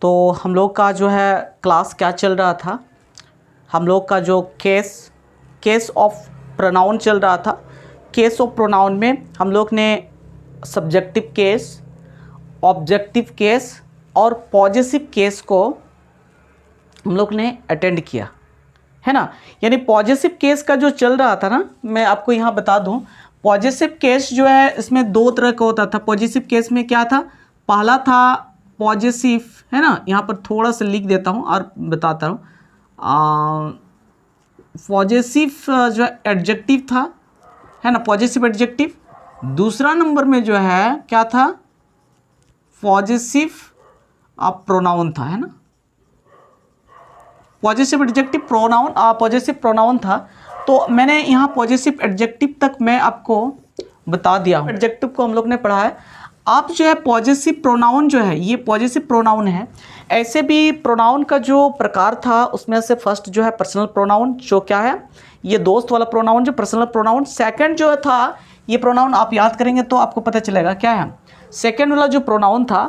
तो हम लोग का जो है क्लास क्या चल रहा था, हम लोग का जो केस ऑफ प्रोनाउन चल रहा था। केस ऑफ प्रोनाउन में हम लोग ने सब्जेक्टिव केस, ऑब्जेक्टिव केस और पॉजेसिव केस को हम लोग ने अटेंड किया है ना। यानी पॉजेसिव केस का जो चल रहा था ना, मैं आपको यहाँ बता दूँ, पॉजेसिव केस जो है इसमें दो तरह का होता था। पॉजेसिव केस में क्या था, पहला था पॉजेसिव, है ना, यहाँ पर थोड़ा सा लिख देता हूँ और बताता हूँ। पॉजेसिव जो है एडजेक्टिव था, है ना, पॉजेसिव एडजेक्टिव। दूसरा नंबर में जो है क्या था, पॉजेसिव प्रोनाउन था, है ना, possessive adjective pronoun, possessive pronoun था। तो मैंने यहाँ पॉजेसिव एडजेक्टिव तक मैं आपको बता दिया हूँ। एडजेक्टिव को हम लोग ने पढ़ा है। आप जो है पॉजेसिव प्रोनाउन जो है, ये पॉजेसिव प्रोनाउन है। ऐसे भी प्रोनाउन का जो प्रकार था उसमें से फर्स्ट जो है पर्सनल प्रोनाउन, जो क्या है, ये दोस्त वाला प्रोनाउन जो पर्सनल प्रोनाउन। सेकंड जो था, ये प्रोनाउन आप याद करेंगे तो आपको पता चलेगा क्या है। सेकंड वाला जो प्रोनाउन था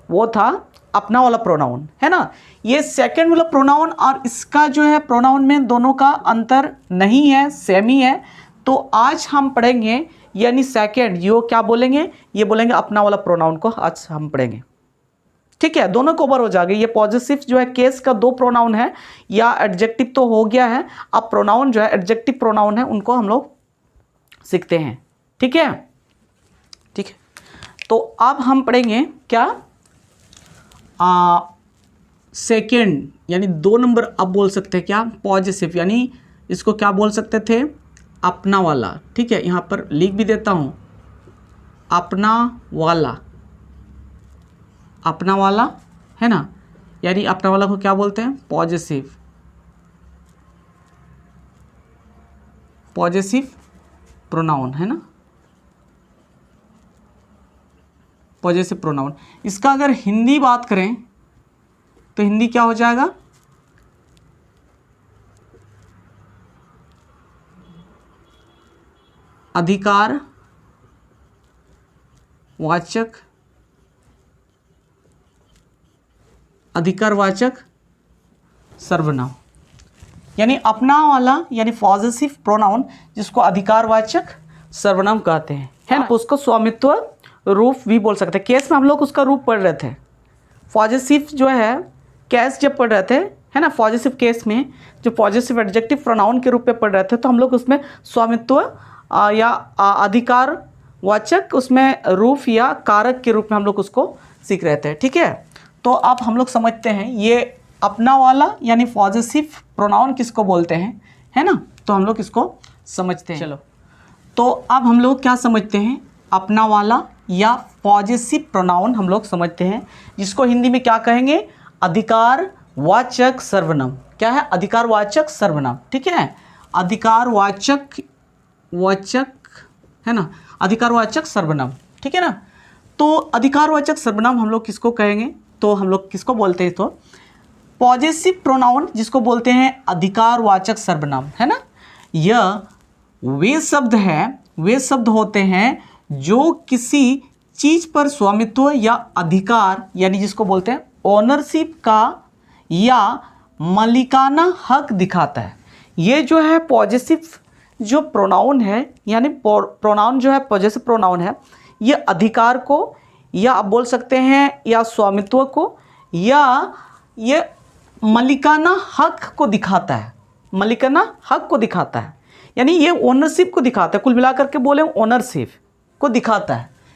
वो था अपना वाला प्रोनाउन, है ना। ये सेकंड वाला प्रोनाउन और इसका जो है प्रोनाउन में दोनों का अंतर नहीं है, सेम ही है। तो आज हम पढ़ेंगे, यानी सेकंड यो क्या बोलेंगे, ये बोलेंगे अपना वाला प्रोनाउन को आज हम पढ़ेंगे, ठीक है। दोनों कवर हो जाएगा। ये पॉजेसिव जो है केस का दो प्रोनाउन है, या एडजेक्टिव तो हो गया है, अब प्रोनाउन जो है एडजेक्टिव प्रोनाउन है उनको हम लोग सीखते हैं, ठीक है, ठीक है। तो अब हम पढ़ेंगे क्या, सेकेंड, यानी दो नंबर अब बोल सकते हैं क्या, पॉजेसिव, यानी इसको क्या बोल सकते थे, अपना वाला, ठीक है। यहाँ पर लिख भी देता हूँ, अपना वाला, अपना वाला, है ना, यानी अपना वाला को क्या बोलते हैं, पॉजेसिव, पॉजेसिव प्रोनाउन, है ना, पॉजेसिव प्रोनाउन। इसका अगर हिंदी बात करें तो हिंदी क्या हो जाएगा, अधिकार वाचक, अधिकारवाचक सर्वनाम, यानी अपना वाला यानी पॉजेसिव प्रोनाउन जिसको अधिकारवाचक सर्वनाम कहते हैं, है ना। उसको स्वामित्व रूप भी बोल सकते हैं। केस में हम लोग उसका रूप पढ़ रहे थे। पॉजेसिव जो है केस जब पढ़ रहे थे, है ना, पॉजेसिव केस में जो पॉजेसिव एडजेक्टिव प्रोनाउन के रूप में पढ़ रहे थे, तो हम लोग उसमें स्वामित्व या अधिकारवाचक उसमें रूप या कारक के रूप में हम लोग उसको सीख रहे थे, ठीक है। तो अब हम लोग समझते हैं ये अपना वाला यानी पॉजेसिव प्रोनाउन किसको बोलते हैं, है ना। तो हम लोग इसको समझते हैं। चलो, तो अब हम लोग क्या समझते हैं, अपना वाला या पॉजेसिव प्रोनाउन हम लोग समझते हैं, जिसको हिंदी में क्या कहेंगे, अधिकारवाचक सर्वनाम। क्या है, अधिकारवाचक सर्वनाम, ठीक है, अधिकारवाचक है ना, अधिकारवाचक सर्वनाम, ठीक है ना। तो अधिकारवाचक सर्वनाम हम लोग किसको कहेंगे, तो हम लोग किसको बोलते हैं, तो पॉजेसिव प्रोनाउन जिसको बोलते हैं अधिकारवाचक सर्वनाम, है ना। यह वे शब्द हैं, वे शब्द होते हैं जो किसी चीज़ पर स्वामित्व या अधिकार, यानी जिसको बोलते हैं ओनरशिप का या मालिकाना हक दिखाता है। ये जो है पॉजेसिव जो प्रोनाउन है, यानी प्रोनाउन जो है पॉजेसिव प्रोनाउन है, ये अधिकार को या आप बोल सकते हैं या स्वामित्व को या ये मालिकाना हक को दिखाता है, मालिकाना हक को दिखाता है, यानी ये ओनरशिप को दिखाता है। कुल मिलाकर के बोले ओनरशिप को दिखाता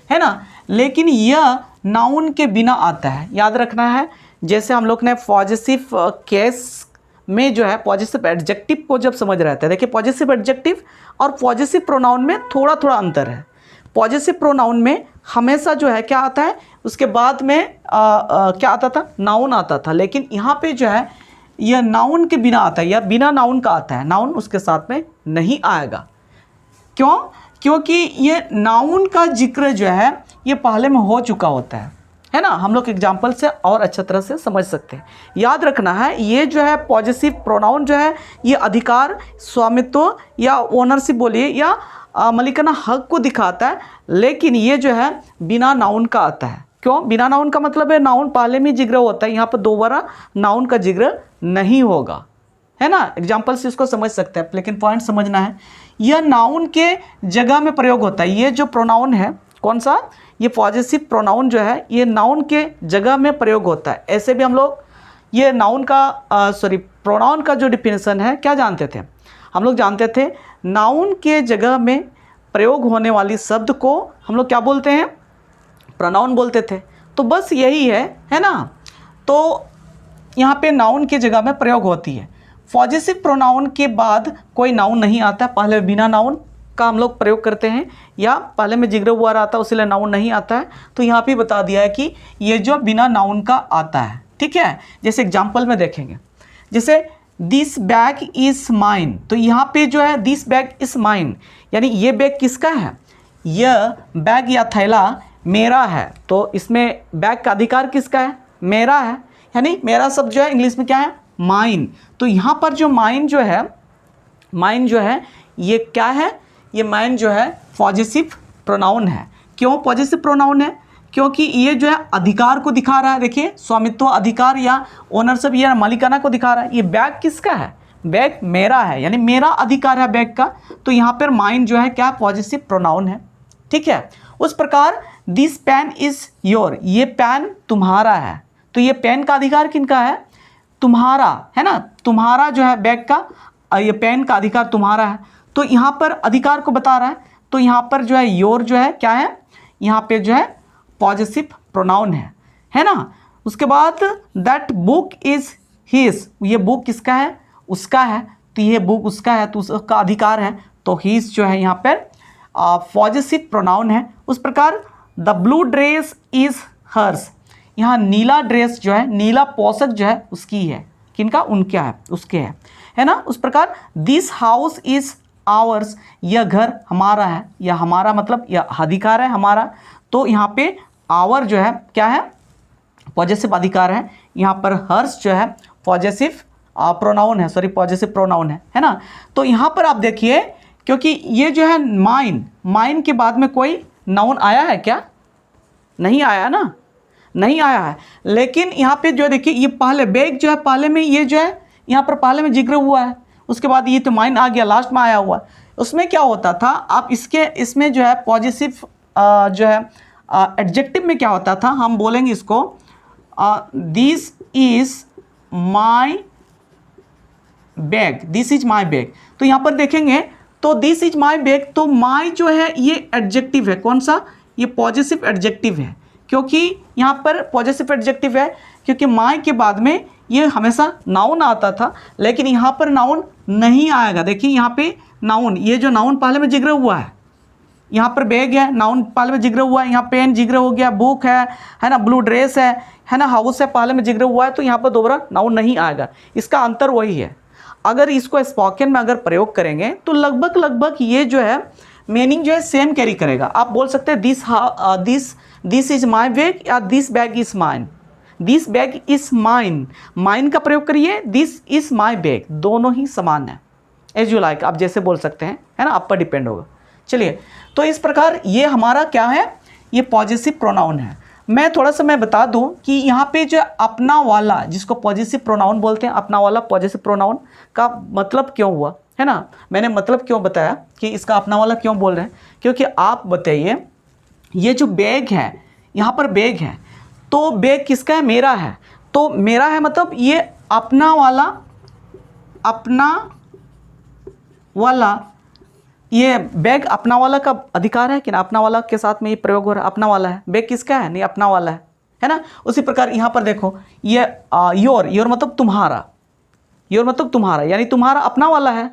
है ना। लेकिन यह नाउन के बिना आता है, याद रखना है। जैसे हम लोग ने पॉजेसिव केस में जो है पॉजेसिव एडजेक्टिव को जब समझ रहे थे, देखिए पॉजेसिव एडजेक्टिव और पॉजेसिव प्रोनाउन में थोड़ा थोड़ा अंतर है। पॉजेसिव प्रोनाउन में हमेशा जो है क्या आता है, उसके बाद में क्या आता था, नाउन आता था। लेकिन यहाँ पे जो है यह नाउन के बिना आता है या बिना नाउन का आता है, नाउन उसके साथ में नहीं आएगा। क्यों, क्योंकि ये नाउन का जिक्र जो है ये पहले में हो चुका होता है ना। हम लोग एग्जाम्पल से और अच्छी तरह से समझ सकते हैं। याद रखना है, ये जो है पॉजेसिव प्रोनाउन जो है ये अधिकार, स्वामित्व या ओनरशिप बोलिए या मालिकाना हक को दिखाता है, लेकिन ये जो है बिना नाउन का आता है। क्यों? बिना नाउन का मतलब है नाउन पहले में जिक्र होता है, यहाँ पर दोबारा नाउन का जिक्र नहीं होगा, है ना। एग्जाम्पल से इसको समझ सकते हैं, लेकिन पॉइंट समझना है, यह नाउन के जगह में प्रयोग होता है। ये जो प्रोनाउन है कौन सा, ये पॉजेसिव प्रोनाउन जो है ये नाउन के जगह में प्रयोग होता है। ऐसे भी हम लोग ये नाउन का प्रोनाउन का जो डिफिनेशन है क्या जानते थे, हम लोग जानते थे नाउन के जगह में प्रयोग होने वाली शब्द को हम लोग क्या बोलते हैं, प्रोनाउन बोलते थे। तो बस यही है ना। तो यहाँ पे नाउन के जगह में प्रयोग होती है। पॉजेसिव प्रोनाउन के बाद कोई नाउन नहीं आता, पहले बिना नाउन का हम लोग प्रयोग करते हैं, या पहले में जिक्र हुआ रहता है उसलिए नाउन नहीं आता है। तो यहाँ पे बता दिया है कि ये जो बिना नाउन का आता है, ठीक है। जैसे एग्जाम्पल में देखेंगे, जैसे दिस बैग इज़ माइन, तो यहाँ पे जो है दिस बैग इज़ माइन, यानी ये बैग किसका है, यह बैग या थैला मेरा है। तो इसमें बैग का अधिकार किसका है, मेरा है, यानी मेरा शब्द जो है इंग्लिश में क्या है, माइन। तो यहाँ पर जो माइन जो है ये क्या है, ये माइन जो है पॉजेसिव प्रोनाउन है। क्यों पॉजेसिव प्रोनाउन है, क्योंकि ये जो है अधिकार को दिखा रहा है। देखिए स्वामित्व अधिकार या ओनरशिप या मालिकाना को दिखा रहा है। ये बैग किसका है, बैग मेरा है, यानी मेरा अधिकार है बैग का। तो यहाँ पर माइन जो है क्या, पॉजेसिव प्रोनाउन है, ठीक है। उस प्रकार दिस पेन इज़ योर, ये पेन तुम्हारा है। तो ये पेन का अधिकार किनका है, तुम्हारा, है ना। तुम्हारा जो है बैग का, ये पेन का अधिकार तुम्हारा है। तो यहाँ पर अधिकार को बता रहा है। तो यहाँ पर जो है योर जो है क्या है, यहाँ पे जो है पॉजेसिव प्रोनाउन है ना। उसके बाद दैट बुक इज़ हिज, ये बुक किसका है, उसका है। तो ये बुक उसका है तो उसका अधिकार है। तो हिज जो है यहाँ पर पॉजेसिव प्रोनाउन है। उस प्रकार the blue dress is hers, यहाँ नीला ड्रेस जो है, नीला पोशाक जो है उसकी है, किनका, उनका है, उसके है ना। उस प्रकार दिस हाउस इज़ आवर्स, यह घर हमारा है, या हमारा मतलब यह अधिकार है हमारा। तो यहाँ पे आवर जो है क्या है, पॉजेसिव अधिकार है। यहाँ पर हर्स जो है पॉजेसिव प्रोनाउन है, पॉजेसिव प्रोनाउन है ना। तो यहाँ पर आप देखिए, क्योंकि ये जो है माइन के बाद में कोई नाउन आया है क्या, नहीं आया ना, नहीं आया है। लेकिन यहाँ पे जो देखिए ये पहले बैग जो है पहले में, ये जो है यहाँ पर पहले में जिक्र हुआ है, उसके बाद ये तो माइन आ गया, लास्ट में आया हुआ। उसमें क्या होता था, आप इसमें जो है पॉजेसिव जो है एडजेक्टिव में क्या होता था, हम बोलेंगे इसको this is my bag, this is my bag. तो यहाँ पर देखेंगे तो दिस इज माई बैग, तो माई जो है ये एडजेक्टिव है, कौन सा, ये पॉजेसिव एडजेक्टिव है। क्योंकि यहाँ पर पॉजेसिव एडजेक्टिव है, क्योंकि माई के बाद में ये हमेशा नाउन आता था, लेकिन यहाँ पर नाउन नहीं आएगा। देखिए यहाँ पे नाउन, ये जो नाउन पहले में जिक्र हुआ है, यहाँ पर बैग है, नाउन पहले में जिक्र हुआ है, यहाँ पेन जिक्र हो गया, बुक है ना, ब्लू ड्रेस है ना, हाउस है, पहले में जिक्र हुआ है। तो यहाँ पर दोबारा नाउन नहीं आएगा। इसका अंतर वही है। अगर इसको स्पोकन में अगर प्रयोग करेंगे तो लगभग ये जो है मीनिंग जो है सेम कैरी करेगा। आप बोल सकते हैं दिस इज माई बैग या this bag is mine, this bag is mine, mine का प्रयोग करिए, दिस इज माई बैग, दोनों ही समान है। एज यू लाइक, आप जैसे बोल सकते हैं, है ना, आप पर डिपेंड होगा। चलिए, तो इस प्रकार ये हमारा क्या है, ये पॉजेसिव प्रोनाउन है। मैं थोड़ा सा मैं बता दूं कि यहाँ पे जो अपना वाला, जिसको पॉजेसिव प्रोनाउन बोलते हैं, अपना वाला पॉजेसिव प्रोनाउन का मतलब क्यों हुआ, है ना। मैंने मतलब क्यों बताया कि इसका अपना वाला क्यों बोल रहे हैं, क्योंकि आप बताइए ये जो बैग है, यहाँ पर बैग है, तो बैग किसका है, मेरा है। तो मेरा है मतलब ये अपना वाला ये बैग अपना वाला का अधिकार है कि ना, अपना वाला के साथ में ये प्रयोग हो रहा है, अपना वाला है। बैग किसका है, नहीं अपना वाला है ना। उसी प्रकार यहाँ पर देखो ये योर मतलब तुम्हारा, योर मतलब तुम्हारा, यानी तुम्हारा अपना वाला है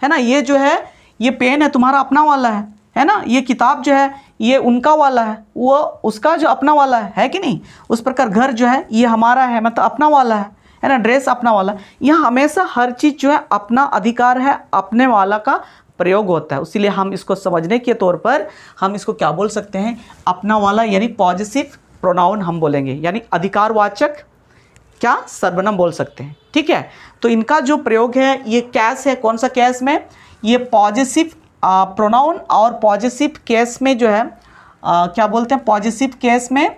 ना। ये जो है ये पेन है तुम्हारा अपना वाला है ना। ये किताब जो है ये उनका वाला है, वो उसका जो अपना वाला है कि नहीं। उस प्रकार घर जो है ये हमारा है, मतलब अपना वाला है ना। ड्रेस अपना वाला, यहाँ हमेशा हर चीज़ जो है अपना अधिकार है, अपने वाला का प्रयोग होता है। इसीलिए हम इसको समझने के तौर पर हम इसको क्या बोल सकते हैं, अपना वाला, यानी पॉजेसिव प्रोनाउन हम बोलेंगे, यानी अधिकारवाचक क्या सर्वनाम बोल सकते हैं। ठीक है, तो इनका जो प्रयोग है ये केस है, कौन सा केस में, ये पॉजेसिव प्रोनाउन और पॉजेसिव केस में जो है क्या बोलते हैं, पॉजेसिव केस में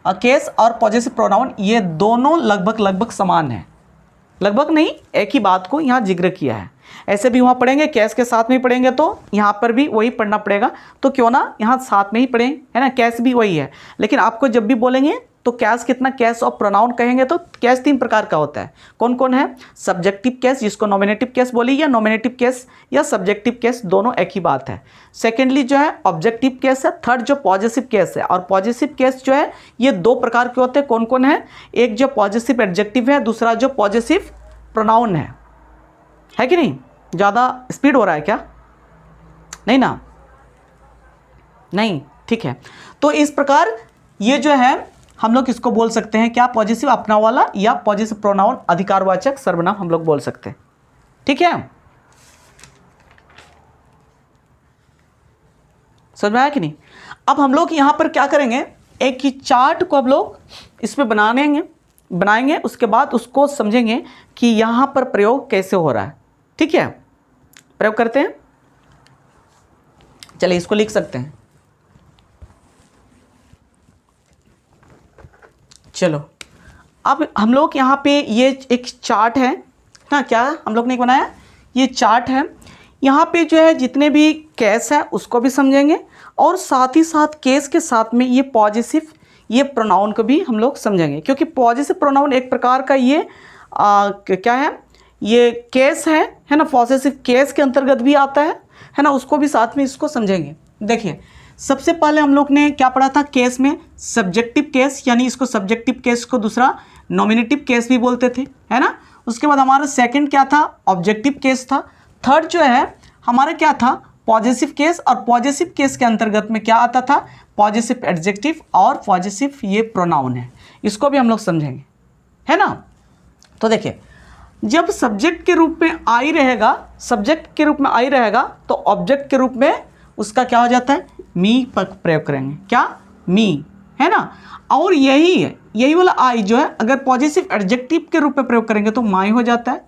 केस और पॉजेसिव प्रोनाउन ये दोनों लगभग समान है, लगभग नहीं, एक ही बात को यहाँ जिक्र किया है। ऐसे भी वहाँ पढ़ेंगे, कैस के साथ में ही पढ़ेंगे तो यहाँ पर भी वही पढ़ना पड़ेगा, तो क्यों ना यहाँ साथ में ही पढ़ें, है ना। कैस भी वही है, लेकिन आपको जब भी बोलेंगे तो कैस कितना, कैस ऑफ प्रोनाउन कहेंगे तो कैस 3 प्रकार का होता है। कौन कौन है? सब्जेक्टिव केस, जिसको नॉमिनेटिव केस बोली, या नॉमिनेटिव केस या सब्जेक्टिव केस, दोनों एक ही बात है। सेकेंडली जो है ऑब्जेक्टिव केस है। थर्ड जो पॉजेसिव केस है, और पॉजेसिव केस जो है ये 2 प्रकार के होते हैं। कौन कौन है? एक जो पॉजेसिव एडजेक्टिव है, दूसरा जो पॉजेसिव प्रोनाउन है कि नहीं? ज़्यादा स्पीड हो रहा है क्या? नहीं ना, नहीं, ठीक है। तो इस प्रकार ये जो है हम लोग इसको बोल सकते हैं क्या? पॉजेसिव अपना वाला या पॉजेसिव प्रोनाउन अधिकारवाचक सर्वनाम हम लोग बोल सकते हैं, ठीक है। समझ में आया कि नहीं? अब हम लोग यहां पर क्या करेंगे, एक ही चार्ट को हम लोग इसमें बनाएंगे, उसके बाद उसको समझेंगे कि यहां पर प्रयोग कैसे हो रहा है, ठीक है। प्रयोग करते हैं, चलिए इसको लिख सकते हैं। चलो अब हम लोग यहाँ पे ये एक चार्ट है ना, क्या हम लोग ने बनाया, ये चार्ट है। यहाँ पे जो है जितने भी केस है उसको भी समझेंगे, और साथ ही साथ केस के साथ में ये पॉजेसिव ये प्रोनाउन को भी हम लोग समझेंगे, क्योंकि पॉजेसिव प्रोनाउन एक प्रकार का ये क्या है, ये केस है ना, पॉजेसिव केस के अंतर्गत भी आता है ना, उसको भी साथ में इसको समझेंगे। देखिए सबसे पहले हम लोग ने क्या पढ़ा था केस में? सब्जेक्टिव केस, यानी इसको सब्जेक्टिव केस को दूसरा नॉमिनेटिव केस भी बोलते थे, है ना। उसके बाद हमारा सेकंड क्या था? ऑब्जेक्टिव केस था। थर्ड जो है हमारा क्या था? पॉजेसिव केस, और पॉजेसिव केस के अंतर्गत में क्या आता था? पॉजेसिव एडजेक्टिव और पॉजेसिव ये प्रोनाउन है, इसको भी हम लोग समझेंगे, है ना। तो देखिए जब सब्जेक्ट के रूप में आई रहेगा, सब्जेक्ट के रूप में आई रहेगा, तो ऑब्जेक्ट के रूप में उसका क्या हो जाता है? मी पर प्रयोग करेंगे, क्या? मी, है ना। और यही वाला आई जो है अगर पॉजेसिव एडजेक्टिव के रूप में प्रयोग करेंगे तो माई हो जाता है,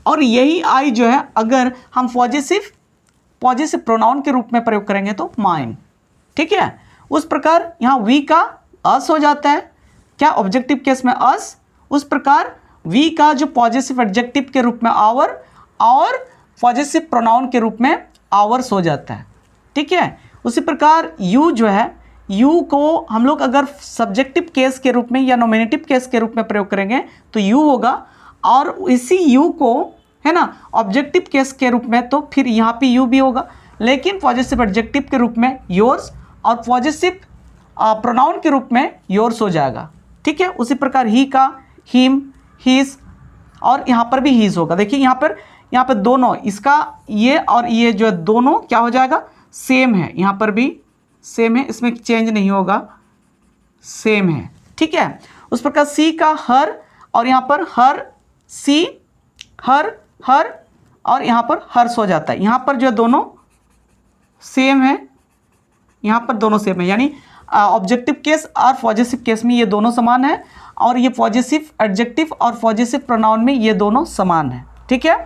और यही आई जो है अगर हम पॉजेसिव प्रोनाउन के रूप में प्रयोग करेंगे तो माइन, ठीक है। उस प्रकार यहाँ वी का अस हो जाता है, क्या? ऑब्जेक्टिव केस में अस। उस प्रकार वी का जो पॉजेसिव एडजेक्टिव के रूप में आवर, और पॉजेसिव प्रोनाउन के रूप में आवर्स हो जाता है, ठीक है। उसी प्रकार यू जो है, यू को हम लोग अगर सब्जेक्टिव केस के रूप में या नॉमिनेटिव केस के रूप में प्रयोग करेंगे तो यू होगा, और इसी यू को, है ना, ऑब्जेक्टिव केस के रूप में तो फिर यहाँ पे यू भी होगा, लेकिन पॉजेसिव एडजेक्टिव के रूप में योर्स, और पॉजेसिव प्रोनाउन के रूप में योर्स हो जाएगा, ठीक है। उसी प्रकार ही का हिम, हीज, और यहाँ पर भी हीज होगा। देखिए यहाँ पर दोनों, इसका ये और ये जो है दोनों क्या हो जाएगा? सेम है, यहाँ पर भी सेम है, इसमें चेंज नहीं होगा, सेम है, ठीक है। उस प्रकार सी का हर, और यहाँ पर हर, सी, हर, और यहाँ पर हर्ष हो जाता है। यहाँ पर जो दोनों सेम है, यहाँ पर दोनों सेम है, यानी ऑब्जेक्टिव केस और पॉजेसिव केस में ये दोनों समान है, और ये पॉजेसिव एडजेक्टिव और पॉजेसिव प्रोनाउन में ये दोनों समान है, ठीक है।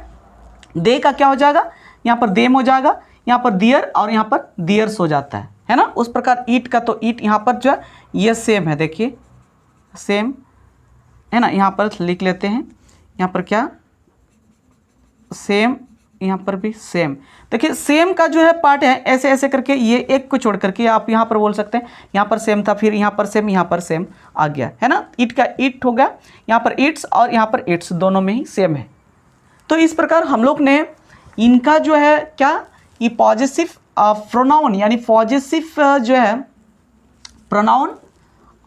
दे का क्या हो जाएगा? यहाँ पर देम हो जाएगा, यहाँ पर दियर, और यहाँ पर दियर्स हो जाता है ना। उस प्रकार ईट का तो ईट यहाँ पर जो है ये सेम है, देखिए सेम है ना, यहाँ पर लिख लेते हैं, यहाँ पर क्या सेम, यहाँ पर भी सेम। देखिए सेम का जो है पार्ट है ऐसे ऐसे करके, ये एक को छोड़ करके आप यहाँ पर बोल सकते हैं यहाँ पर सेम था, फिर यहाँ पर सेम आ गया, है ना। ईट का ईट हो गया, यहाँ पर ईट्स और यहाँ पर ईट्स, दोनों में ही सेम है। तो इस प्रकार हम लोग ने इनका जो है क्या, ये पॉजेसिव प्रोनाउन यानी पॉजेसिव जो है प्रोनाउन,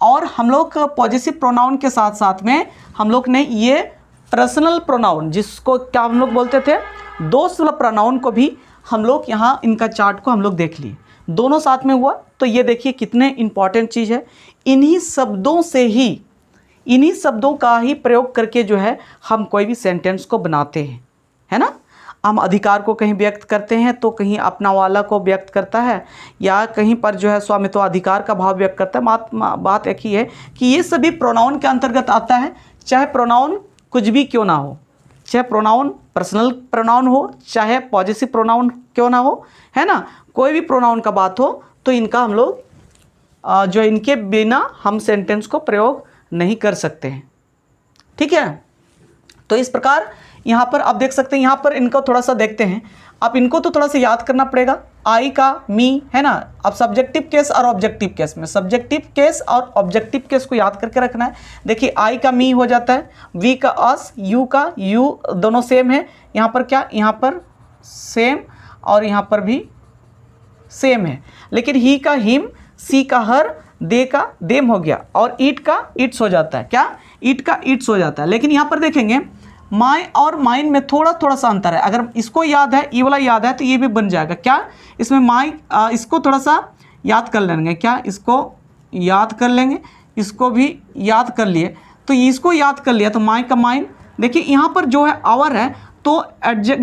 और हम लोग पॉजेसिव प्रोनाउन के साथ साथ में हम लोग ने ये पर्सनल प्रोनाउन, जिसको क्या हम लोग बोलते थे, दोस्त वाला प्रोनाउन को भी हम लोग यहाँ इनका चार्ट को हम लोग देख लिए, दोनों साथ में हुआ। तो ये देखिए कितने इंपॉर्टेंट चीज़ है, इन्हीं शब्दों से ही, इन्हीं शब्दों का ही प्रयोग करके जो है हम कोई भी सेंटेंस को बनाते हैं, है ना। हम अधिकार को कहीं व्यक्त करते हैं तो कहीं अपना वाला को व्यक्त करता है, या कहीं पर जो है स्वामित्व अधिकार का भाव व्यक्त करता है। बात एक ही है कि ये सभी प्रोनाउन के अंतर्गत आता है, चाहे प्रोनाउन कुछ भी क्यों ना हो, चाहे प्रोनाउन पर्सनल प्रोनाउन हो, चाहे पॉजेसिव प्रोनाउन क्यों ना हो, है ना। कोई भी प्रोनाउन का बात हो तो इनका हम लोग जो इनके बिना हम सेंटेंस को प्रयोग नहीं कर सकते हैं। ठीक है, तो इस प्रकार यहाँ पर आप देख सकते हैं, यहाँ पर इनको थोड़ा सा देखते हैं। आप इनको तो थोड़ा सा याद करना पड़ेगा। आई का मी है ना, अब सब्जेक्टिव केस और ऑब्जेक्टिव केस में, सब्जेक्टिव केस और ऑब्जेक्टिव केस को याद करके रखना है। देखिए आई का मी हो जाता है, वी का अस, यू का यू, दोनों सेम है। यहाँ पर क्या, यहाँ पर सेम और यहाँ पर भी सेम है। लेकिन ही का हिम, सी का हर, दे का देम हो गया, और ईट का इट्स हो जाता है। क्या, ईट का इट्स हो जाता है। लेकिन यहाँ पर देखेंगे माई और माइन में थोड़ा सा अंतर है। अगर इसको याद है, ये वाला याद है, तो ये भी बन जाएगा। क्या, इसमें माई, इसको थोड़ा सा याद कर लेंगे। क्या, इसको याद कर लेंगे, इसको भी याद कर लिए, तो इसको याद कर लिया तो माई का माइन। देखिए यहाँ पर जो है आवर है, तो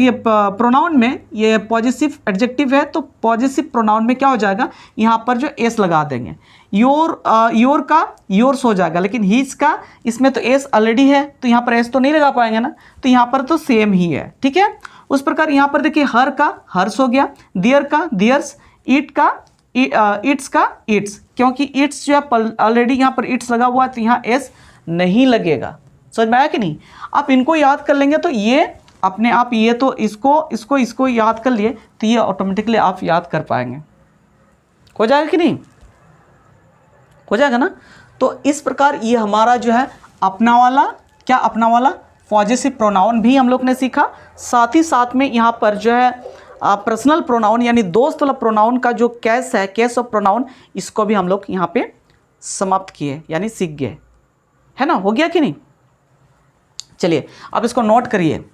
ये प्रोनाउन में ये पॉजिटिव एडजेक्टिव है, तो पॉजिटिव प्रोनाउन में क्या हो जाएगा, यहाँ पर जो एस लगा देंगे। योर का योर्स हो जाएगा, लेकिन हीज का इसमें तो एस ऑलरेडी है, तो यहाँ पर एस तो नहीं लगा पाएंगे ना, तो यहाँ पर तो सेम ही है। ठीक है, उस प्रकार यहाँ पर देखिए हर का हर्स हो गया, दियर का दियर्स, ईट का इट्स का इट्स, क्योंकि इट्स जो है ऑलरेडी यहाँ पर इट्स लगा हुआ है, तो यहाँ एस नहीं लगेगा। समझ में आया कि नहीं? आप इनको याद कर लेंगे तो ये अपने आप, ये तो इसको याद कर लिए तो ये ऑटोमेटिकली आप याद कर पाएंगे। हो जाएगा कि नहीं? हो जाएगा ना? तो इस प्रकार ये हमारा जो है अपना वाला, क्या अपना वाला पॉजिटिव प्रोनाउन भी हम लोग ने सीखा। साथ ही साथ में यहाँ पर जो है पर्सनल प्रोनाउन यानी दोस्त वाला प्रोनाउन का जो केस है, केस ऑफ प्रोनाउन, इसको भी हम लोग यहाँ पे समाप्त किए यानी सीख गए, है ना? हो गया कि नहीं? चलिए अब इसको नोट करिए।